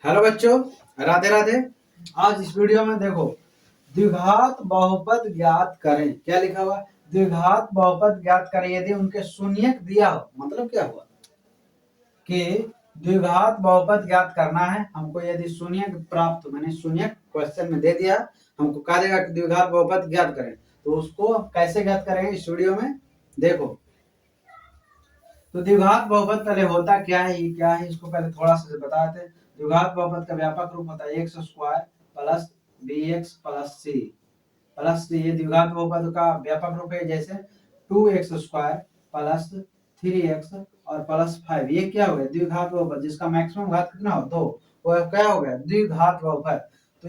Hello बच्चों, राधे राधे। आज इस वीडियो में देखो, द्विघात बहुपद ज्ञात करें। क्या लिखा हुआ? द्विघात बहुपद ज्ञात करें यदि उनके शून्यक दिया हो। मतलब क्या हुआ कि द्विघात बहुपद ज्ञात करना है हमको। यदि शून्यक प्राप्त, मैंने शून्यक क्वेश्चन में दे दिया, हमको कहा देगा कि द्विघात बहुपद ज्ञात करें, तो उसको कैसे ज्ञात करेंगे इस वीडियो में देखो। तो द्विघात बहुपद पहले होता क्या है इसको पहले थोड़ा सा बताते हैं। द्विघात बहुपद का व्यापक रूप होता है x square plus b x plus c. ये द्विघात बहुपद का व्यापक रूप है। जैसे 2x स्क्वायर प्लस 3x और प्लस 5, ये क्या हो गया? द्विघात बहुपद जिसका मैक्सिमम घात कितना हो? 2। वो क्या हो गया? द्विघात बहुपद। तो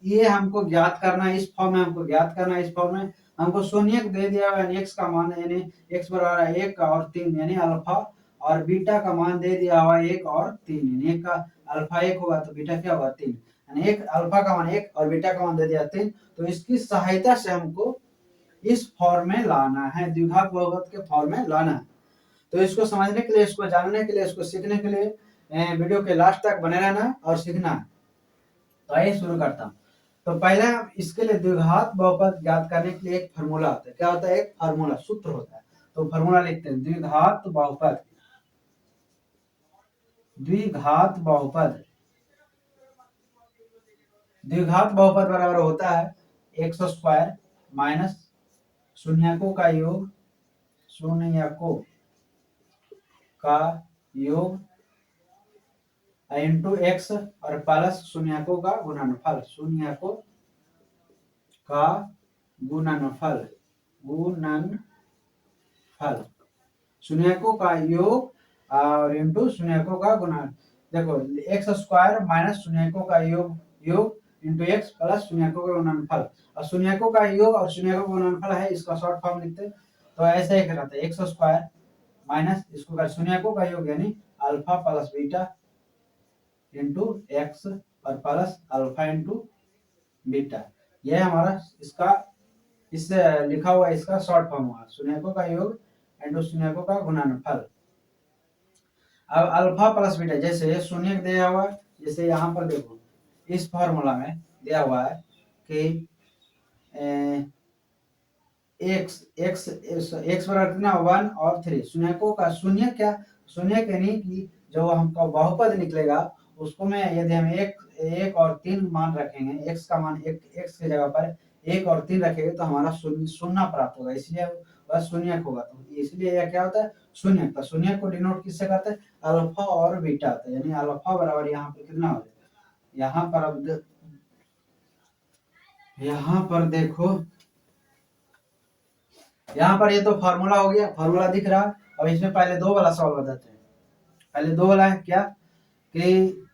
ये हमको ज्ञात करना है। इस फॉर्म में हमको ज्ञात करना है। इस फॉर्म में हमको शून्यक दे दिया है, x का मान यानी x बराबर है 1 और 3 यानी अल्फा, और बीटा का मान दे दिया हुआ 1 और 3 यानी 1 का अल्फा 1 होगा तो बीटा क्या होगा? 3 यानी एक अल्फा का मान 1 और बीटा का मान दे दिया 3। तो इसकी सहायता से हमको इस फॉर्म में लाना है, द्विघात बहुपद के फॉर्म में लाना है। तो इसको समझने के लिए, इसको जानने के लिए, इसको सीखने के लिए वीडियो के लास्ट तक बने रहना और सीखना है। तो आइए शुरू करता हूँ। तो पहले इसके लिए द्विघात बहुपद ज्ञात करने के लिए एक फार्मूला होता है। क्या होता है? एक फार्मूला, सूत्र होता है। तो फार्मूला लिखते हैं, द्विघात बहुपद द्विघात बहुपद बराबर होता है एक्स स्क्वायर माइनस शून्यकों का योग इंटू एक्स और प्लस शून्यकों का गुणनफल। शून्यकों का योग और इंटू शून्यकों का गुणन। देखो, एक्स स्क्वायर माइनस शून्यकों का योग इंटू एक्स प्लस शून्यकों का गुणनफल। और शून्यकों का योग और शून्यकों का गुणनफल है, इसका शॉर्ट फॉर्म लिखते हैं। तो ऐसे ही रहता है, एक्स स्क्वायर माइनस इसको कर शून्यकों का योग यानी alpha plus beta into x और प्लस अल्फा इंटू बीटा। यह हमारा इसका इससे लिखा हुआ इसका शॉर्ट फॉर्म हुआ, शून्यकों का योग इंटू शून्यकों का गुणनफल। अब अल्फा प्लस बीटा, जैसे शून्य दिया हुआ, जैसे यहाँ पर देखो इस फॉर्मूला में दिया हुआ है कि एक्स बराबर कितना? 1 और 3। शून्यकों का शून्य क्या? शून्य यानी कि जो हमका बहुपद निकलेगा उसको में यदि हम एक और 3 मान रखेंगे, एक्स का मान एक्स की जगह पर 1 और 3 रखेंगे तो हमारा शून्य प्राप्त होगा, इसलिए वह शून्यक होगा। तो इसलिए यह क्या होता है? शून्यक। तो शून्यक को डिनोट किससे करते हैं? अल्फा और बीटा होता है, यानी अल्फा बराबर यहाँ पर कितना हो जाएगा? यहाँ पर देखो, यहाँ पर ये तो फार्मूला हो गया, फार्मूला दिख रहा है। अब इसमें पहले दो वाला सवाल बताते हैं। पहले दो वाला है क्या कि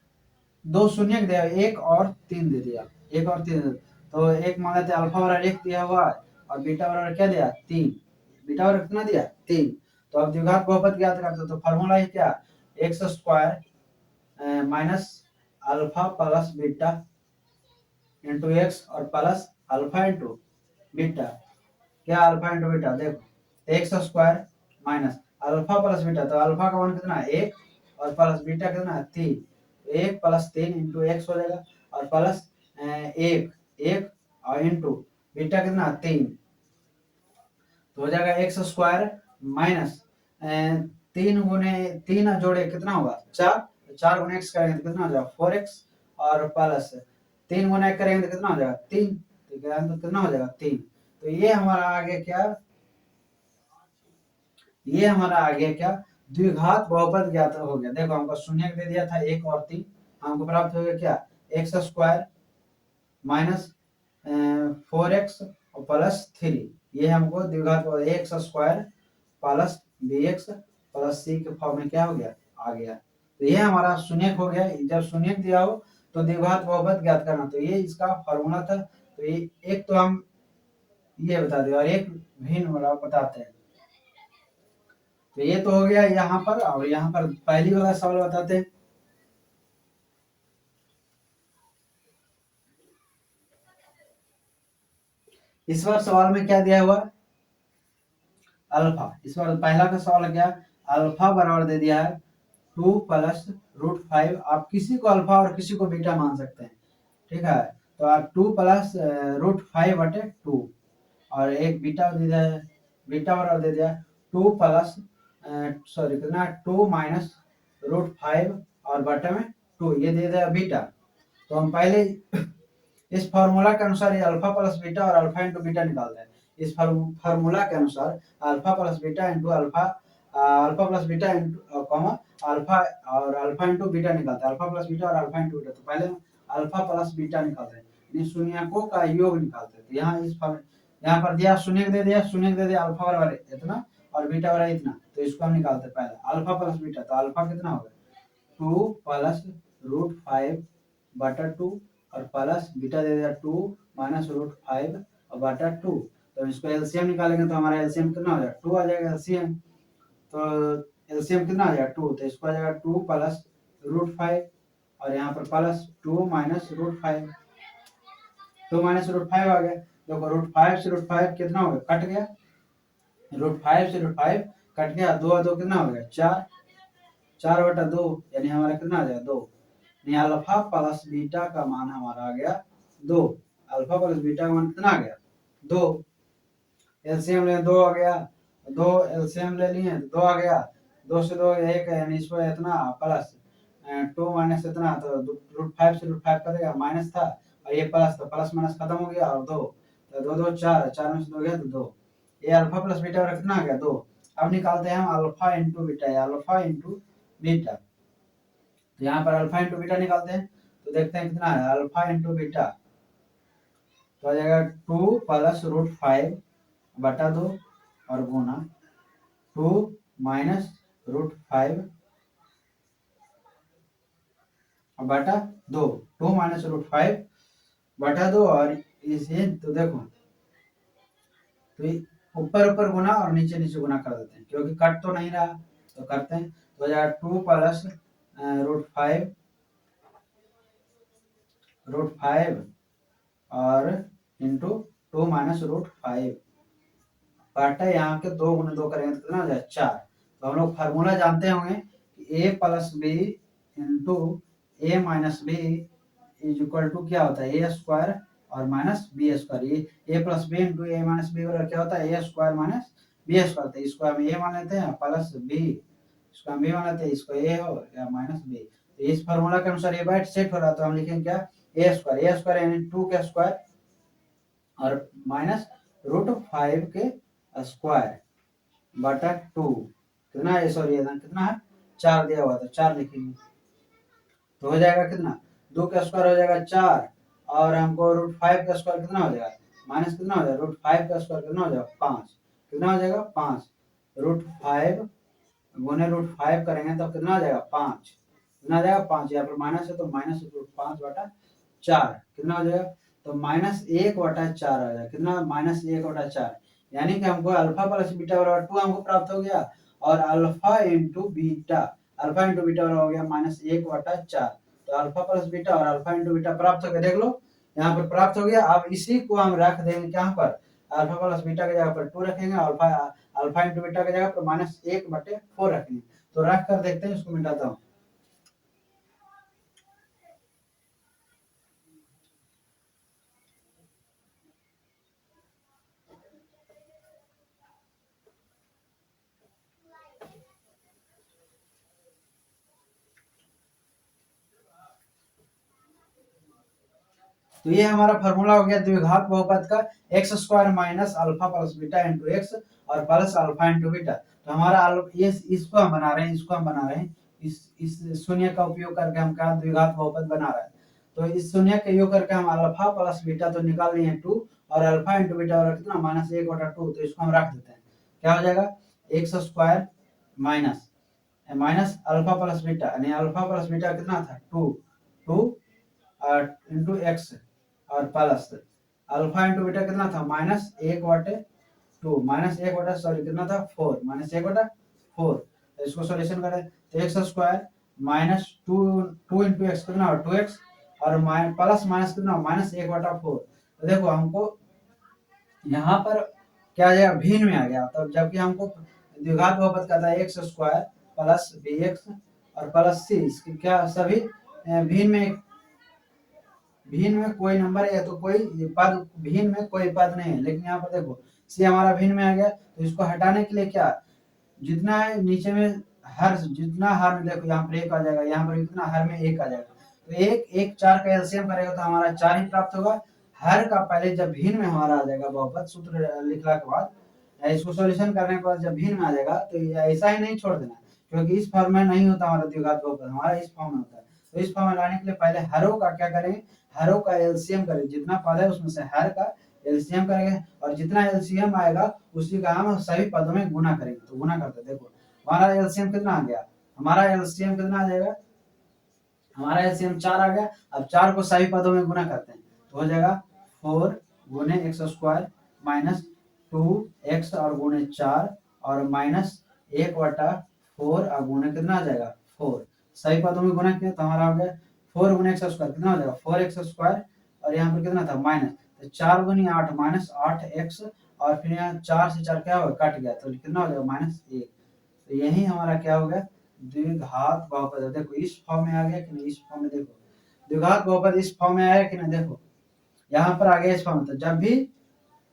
दो शून्य दिया, 1 और 3 दे दिया, 1 और 3 तो एक मान लेते अल्फा बराबर 1 दिया हुआ है और बीटा बराबर क्या दिया? 3। बीटा बराबर कितना दिया? 3। तो अब द्विघात बहुपद ज्ञात करते तो फार्मूला है क्या? X square minus alpha plus beta into x और प्लस अल्फा इंटू बीटा। क्या? Alpha into beta. देखो, x square minus alpha plus beta, तो अल्फा का मान कितना है? 1 और प्लस बीटा कितना है? 3। 1 प्लस 3 इंटू एक्स हो जाएगा और प्लस 1 और इंटू बीटा कितना? 3। तो हो जाएगा एक्स स्क्वायर माइनस 3 गुने 3 जोड़े कितना होगा? 4। 4 गुने एक्स करेंगे तो कितना हो जाएगा? 4x और प्लस 3 गुना करेंगे तो कितना हो जाएगा? 3। तो कितना हो जाएगा? 3। तो ये हमारा आगे क्या? ये हमारा आगे क्या? द्विघात बहुपद ज्ञात हो गया। देखो, हमको शून्य दे दिया था 1 और 3, हमको प्राप्त हो गया क्या? एक्स स्क्वायर माइनस 4x और प्लस 3। ये हमको द्विघात x square plus bx plus c के फॉर्म में क्या हो गया? आ गया। तो ये हमारा शून्य हो गया। जब शून्य दिया हो तो द्विघात बहुपद ज्ञात करना, तो ये इसका फॉर्मूला था। तो ये एक तो हम ये बता दें और एक भिन्न वाला बताते हैं। तो ये तो हो गया यहाँ पर, और यहाँ पर पहली वाला सवाल बताते हैं। इस बार सवाल में क्या दिया हुआ? अल्फा। इस बार पहला का सवाल क्या? अल्फा बराबर दे दिया है 2 प्लस रूट 5, आप किसी को अल्फा और किसी को बीटा मान सकते हैं, ठीक है। तो आप 2 प्लस रूट 5 बटे 2, और एक बीटा दे दिया, बीटा बराबर दे दिया 2 प्लस सॉरी कितना 2 माइनस रूट 5 और बटे में 2, ये दे दिया बीटा। तो हम पहले इस फार्मूला के अनुसार ये अल्फा प्लस बीटा और अल्फा इंटू बीटा निकालते हैं। इस फार्मूला के अनुसार alpha plus beta into alpha, alpha plus beta into comma alpha और अल्फा इंटू बीटा निकालते हैं, अल्फा प्लस बीटा और अल्फा इंटू बीटा। तो पहले हम अल्फा प्लस बीटा निकालते हैं, इन शून्यकों का योग निकालते हैं। तो यहाँ पर दिया शून्य दे दिया, शून्य दे दिया, अल्फा बराबर इतना और बीटा बराबर इतना, तो इसको हम निकालते हैं पहले अल्फा प्लस बीटा। तो अल्फा कितना होगा 2 प्लस रूट 5 बटा 2 और प्लस बीटा दे दिया 2 माइनस रूट 5 और बटा 2। तो इसको एलसीएम निकालेंगे तो हमारा एलसीएम कितना हो जाएगा 2 आ जाएगा एलसीएम। तो एलसीएम कितना आ जाएगा 2, तो इसको आ जाएगा 2 प्लस रूट 5 और यहाँ पर plus 2 minus root 5, 2 minus root 5 आ गया। देखो रूट 5 से रूट 5 कितना हो गया, कट गया, रूट 5 से रूट 5 कट गया, 2 और 2 कितना हो गया 4, 4 बटा 2 यानी हमारा कितना आ जाएगा 2। अल्फा प्लस बीटा का मान हमारा आ गया 2, अल्फा प्लस बीटा का मान कितना आ गया 2। एलसीएम ले 2 आ गया, 2 एलसीएम ले लिए 2 आ गया, 2 से 2 1 है यानी इसको इतना प्लस 2 माइनस इतना, तो रूट 5 से रूट 5 करेगा, माइनस था और ये प्लस, तो प्लस माइनस खत्म हो गया और 2, तो 2 2 4, 4 में से 2 गया तो 2। ये अल्फा प्लस बीटा का कितना आ गया 2। अब निकालते हैं हम alpha into beta, alpha into beta. तो यहाँ पर अल्फा इंटू बीटा निकालते हैं तो देखते हैं कितना है अल्फा इंटू बीटा, तो आ जाएगा 2 प्लस रूट 5 बटा 2 और गुना 2 माइनस रूट 5 बटा 2, 2 माइनस रूट 5 बटा 2 और इसे तो देखो तो ऊपर ऊपर गुना और नीचे नीचे गुना कर देते हैं क्योंकि कट तो नहीं रहा, तो करते हैं। तो हो जाएगा 2 प्लस रूट 5 और इंटू 2 माइनस रूट 5 बटा यहाँ के 2 गुना 2 करेंगे तो कितना हो जाए 4। तो हम लोग फार्मूला जानते होंगे कि a plus B into A minus B is equal to क्या होता है ए स्क्वायर और माइनस बी स्क्वायर। ये a plus B into A minus B बराबर क्या होता है A square minus B square. तो इसको हम a मान लेते हैं प्लस बी, इसको हम b मान लेते हैं, इसको a हो या माइनस बी। तो इस फार्मूला के अनुसार ये बाइट सेट हो रहा है तो हम लिखेंगे क्या ए स्क्वायर यानी 2 का स्क्वायर और माइनस रूट 5 के स्क्वायर बटा 2 कितना है, सॉरी कितना है 4 दिया हुआ तो 4 लिखेंगे। तो हो जाएगा कितना 2 का स्क्वायर हो जाएगा 4 और हमको रूट 5 का स्क्वायर कितना हो जाएगा माइनस कितना हो जाएगा रूट 5 का स्क्वायर कितना हो जाएगा 5, कितना हो जाएगा 5 रूट 5 गुने रूट 5 करेंगे तो कितना हो जाएगा 5, कितना आ जाएगा 5, यहाँ पर माइनस है तो माइनस रूट 5 बटा 4 कितना हो जाएगा तो माइनस 1 बटा 4 आ जाएगा, कितना माइनस 1 बटा 4 यानी कि हमको अल्फा प्लस बीटा बराबर 2 हमको प्राप्त हो गया और अल्फा इंटू बीटा बराबर हो गया माइनस 1 बटा 4। तो अल्फा प्लस बीटा और अल्फा इंटू बीटा प्राप्त हो गया, देख लो यहाँ पर प्राप्त हो गया। अब इसी को हम रख देंगे यहाँ पर अल्फा प्लस बीटा की जगह पर 2 रखेंगे, अल्फा अल्फा इंटू बीटा की जगह पर माइनस 1 बटे 4 रखेंगे। तो रख कर देखते हैं, इसको मिटाता हूँ। तो ये हमारा फार्मूला हो गया द्विघात बहुपद का x square minus alpha plus beta into x और प्लस अल्फा इंटू बीटा। तो हमारा ये इसको हम बना रहे हैं, इसको हम बना रहे हैं, इस शून्य का उपयोग करके हम क्या द्विघात बहुपद बना रहे हैं। तो इस शून्य का योग करके हम अल्फा प्लस बीटा तो निकाल लिए 2 और अल्फा इंटू बीटा और कितना माइनस 1 बटा 2। तो इसको हम रख देते हैं, क्या हो जाएगा x square minus minus alpha plus beta यानी अल्फा प्लस बीटा कितना था 2 इंटू एक्स और प्लस अल्फा इंटू बीटा कितना था माइनस 1 बटे 2 माइनस 1 बटा सॉरी कितना था 4 माइनस 1 बटा 4। तो इसको सॉल्यूशन करें तो x square minus 2 into x कितना 2x और प्लस माइनस कितना माइनस 1 बटा 4। तो देखो हमको यहाँ पर क्या आ जाएगा भिन्न में आ गया, तो जबकि हमको द्विघात बहुपद का था एक्स स्क्वायर प्लस bx और प्लस सी, इसके क्या सभी भिन्न में कोई नंबर है तो कोई पद, भिन्न में कोई पद नहीं है। लेकिन यहाँ पर देखो सी हमारा भिन्न में आ गया, तो इसको हटाने के लिए क्या, जितना है नीचे में हर, जितना हर में देखो यहाँ पर एक आ जाएगा, यहाँ पर कितना हर में एक आ जाएगा, तो एक एक 4 का एलसीएम करेगा तो हमारा 4 ही प्राप्त होगा। हर का पहले जब भिन्न में हमारा आ जाएगा बहुपद सूत्र लिखने के बाद, इसको सॉल्यूशन करने के बाद जब भिन्न में आ जाएगा तो ये ऐसा ही नहीं छोड़ देना, क्योंकि इस फॉर्म में नहीं होता हमारा द्विघात बहुपद, हमारा इस फॉर्म में होता है। तो इस फॉर्म में लाने के लिए पहले हरों का क्या करेंगे, हरों का एलसीएम करेंगे, जितना पद है उसमें से हर का एलसीएम करेंगे, और जितना एलसीएम आएगा उसी का हम सभी पदों में गुना करेंगे। तो गुना करते देखो हमारा एलसीएम कितना आ गया, हमारा एलसीएम कितना आ जाएगा, हमारा एलसीएम 4 आ गया। अब 4 को सभी पदों में गुना करते हैं तो हो जाएगा 4 गुने एक्स स्क्वायर माइनस 2x और गुने 4 और माइनस 1/4 और गुने कितना आ जाएगा 4, सही पदों में गुना किया तो हमारा हो गया 4 गुने एक्स स्क्वायर कितना हो जाएगा 4x स्क्वायर, और यहाँ पर कितना था माइनस, तो 4 गुनी 8 माइनस 8x, और फिर यहाँ 4 से 4 क्या होगा कट गया तो कितना हो जाएगा -1। तो यही हमारा क्या हो गया द्विघात बहुपद। देखो इस फॉर्म में आ गया कि नहीं, इस फॉर्म में देखो द्विघात बहुपद इस फॉर्म में आया कि नहीं, देखो यहाँ पर आ गया इस फॉर्म में। तो जब भी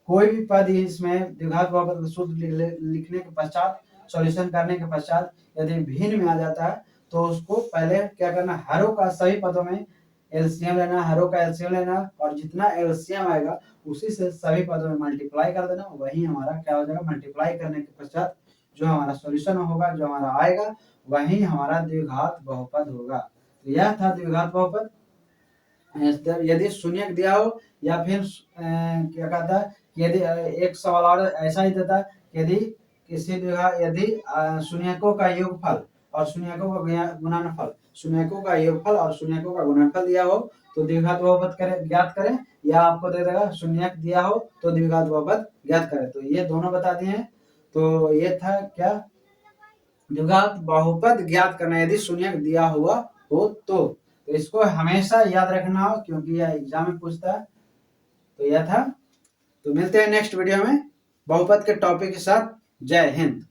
कोई भी पद इसमें द्विघात बहुपद का सूत्र लिखने के पश्चात, सॉल्यूशन करने के पश्चात यदि भिन्न में आ जाता है तो उसको पहले क्या करना, हरों का सभी पदों में एलसीएम लेना, हरों का एलसीएम लेना, और जितना एलसीएम आएगा उसी से सभी पदों में मल्टीप्लाई कर देना, वही हमारा क्या हो जाएगा, मल्टीप्लाई करने के पश्चात जो हमारा सॉल्यूशन होगा, जो हमारा आएगा वही हमारा द्विघात बहुपद होगा। तो यह था द्विघात बहुपद। यदि शून्य दिया हो या फिर क्या कहता है, यदि एक सवाल और ऐसा ही देता है, यदि किसी द्विघात, यदि शून्यकों का योगफल और शून्यकों का गुणनफल, शून्यकों का योगफल और शून्यकों का गुणनफल दिया हो तो द्विघात बहुपद करें, ज्ञात करें, या आपको दे देगा शून्यक दिया हो तो द्विघात बहुपद ज्ञात करें। तो ये दोनों बता दिए हैं। तो ये था क्या, द्विघात बहुपद ज्ञात करना यदि शून्यक दिया हुआ हो तो इसको हमेशा याद रखना हो क्योंकि यह एग्जाम में पूछता है। तो यह था। तो मिलते हैं नेक्स्ट वीडियो में बहुपद के टॉपिक के साथ। जय हिंद।